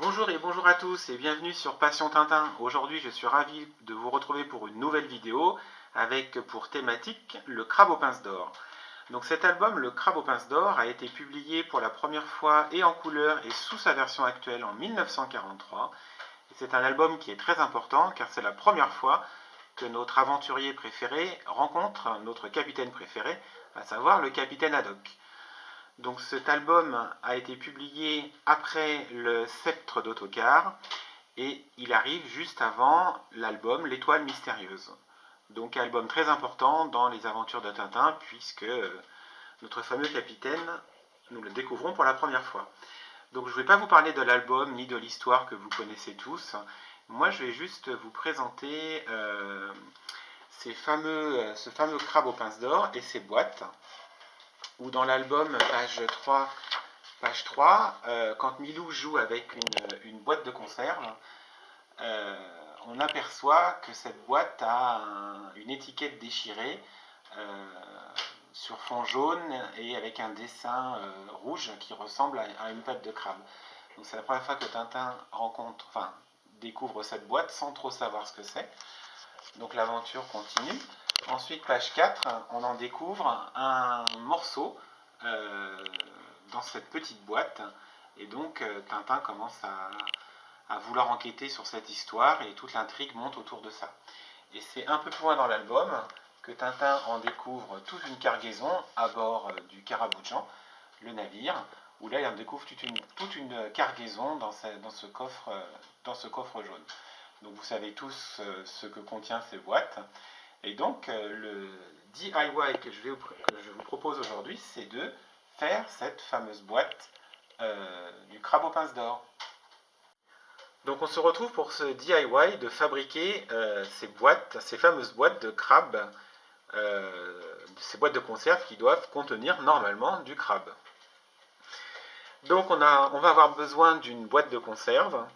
Bonjour et bonjour à tous et bienvenue sur Passion Tintin. Aujourd'hui je suis ravi de vous retrouver pour une nouvelle vidéo avec pour thématique le crabe aux pinces d'or. Donc cet album, le crabe aux pinces d'or, a été publié pour la première fois et en couleur et sous sa version actuelle en 1943. C'est un album qui est très important car c'est la première fois que notre aventurier préféré rencontre notre capitaine préféré, à savoir le capitaine Haddock. Donc cet album a été publié après le Sceptre d'Ottokar et il arrive juste avant l'album L'Étoile mystérieuse. Donc album très important dans les aventures de Tintin puisque notre fameux capitaine, nous le découvrons pour la première fois. Donc je ne vais pas vous parler de l'album ni de l'histoire que vous connaissez tous. Moi je vais juste vous présenter ce fameux crabe aux pinces d'or et ses boîtes. Où dans l'album, page 3 quand Milou joue avec une boîte de conserve, on aperçoit que cette boîte a une étiquette déchirée sur fond jaune et avec un dessin rouge qui ressemble à une patte de crabe. Donc c'est la première fois que Tintin découvre cette boîte sans trop savoir ce que c'est. Donc l'aventure continue. Ensuite, page 4, on en découvre un morceau dans cette petite boîte. Et donc, Tintin commence à vouloir enquêter sur cette histoire et toute l'intrigue monte autour de ça. Et c'est un peu plus loin dans l'album que Tintin en découvre toute une cargaison à bord du Caraboujan, le navire, où là il en découvre toute une cargaison dans ce coffre jaune. Donc vous savez tous ce que contient ces boîtes. Et donc le DIY que je vous propose aujourd'hui, c'est de faire cette fameuse boîte du crabe aux pinces d'or. Donc on se retrouve pour ce DIY de fabriquer ces fameuses boîtes de crabe, ces boîtes de conserve qui doivent contenir normalement du crabe. Donc on va avoir besoin d'une boîte de conserve.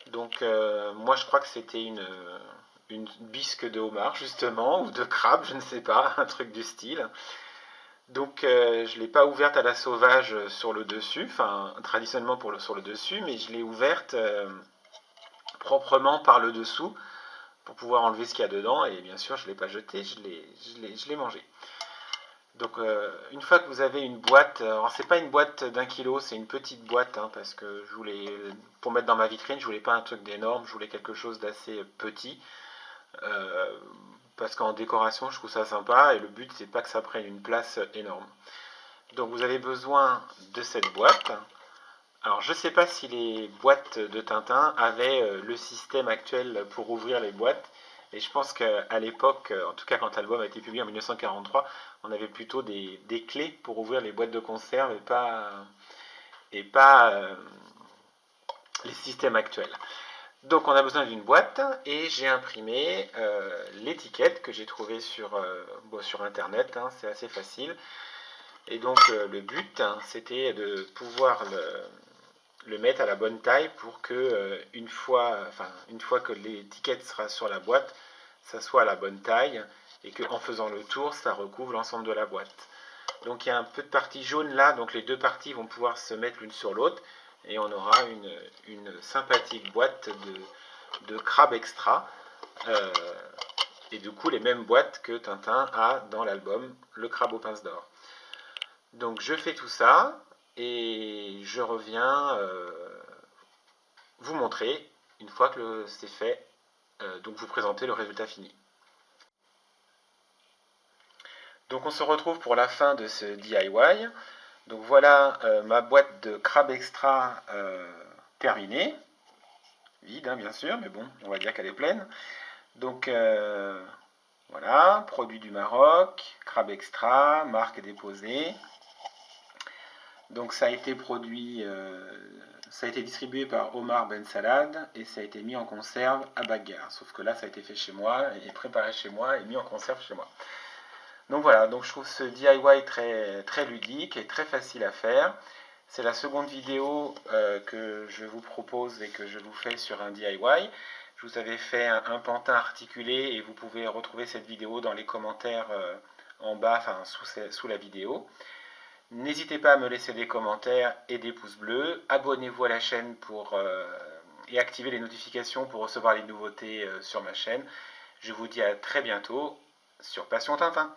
Donc moi je crois que c'était une bisque de homard justement, ou de crabe, je ne sais pas, un truc du style. Donc je ne l'ai pas ouverte à la sauvage sur le dessus, enfin traditionnellement sur le dessus, mais je l'ai ouverte proprement par le dessous pour pouvoir enlever ce qu'il y a dedans, et bien sûr je ne l'ai pas jeté, je l'ai mangé. Donc une fois que vous avez une boîte, alors c'est pas une boîte d'1 kilo, c'est une petite boîte, parce que je voulais, pour mettre dans ma vitrine, je voulais pas un truc d'énorme, je voulais quelque chose d'assez petit, parce qu'en décoration je trouve ça sympa, et le but c'est pas que ça prenne une place énorme. Donc vous avez besoin de cette boîte. Alors je sais pas si les boîtes de Tintin avaient le système actuel pour ouvrir les boîtes, et je pense qu'à l'époque, en tout cas quand l'album a été publié en 1943, on avait plutôt des clés pour ouvrir les boîtes de conserve et pas les systèmes actuels. Donc on a besoin d'une boîte et j'ai imprimé l'étiquette que j'ai trouvée sur internet, c'est assez facile. Et donc le but c'était de pouvoir le mettre à la bonne taille pour que une fois que l'étiquette sera sur la boîte, ça soit à la bonne taille et qu'en faisant le tour, ça recouvre l'ensemble de la boîte. Donc il y a un peu de partie jaune là, donc les deux parties vont pouvoir se mettre l'une sur l'autre et on aura une sympathique boîte de crabe extra. Et du coup les mêmes boîtes que Tintin a dans l'album Le crabe aux pinces d'or. Donc je fais tout ça et je reviens vous montrer une fois que c'est fait, donc vous présenter le résultat fini. Donc on se retrouve pour la fin de ce DIY. Donc voilà ma boîte de crabe extra terminée, vide bien sûr, mais bon, on va dire qu'elle est pleine. Donc voilà, produit du Maroc, crabe extra, marque déposée. Donc ça a été produit, ça a été distribué par Omar Ben Salad et ça a été mis en conserve à Bagarre. Sauf que là ça a été fait chez moi et préparé chez moi et mis en conserve chez moi. Donc voilà, donc je trouve ce DIY très, très ludique et très facile à faire. C'est la seconde vidéo que je vous propose et que je vous fais sur un DIY. Je vous avais fait un pantin articulé et vous pouvez retrouver cette vidéo dans les commentaires en bas, sous la vidéo. N'hésitez pas à me laisser des commentaires et des pouces bleus. Abonnez-vous à la chaîne et activez les notifications pour recevoir les nouveautés sur ma chaîne. Je vous dis à très bientôt sur Passion Tintin.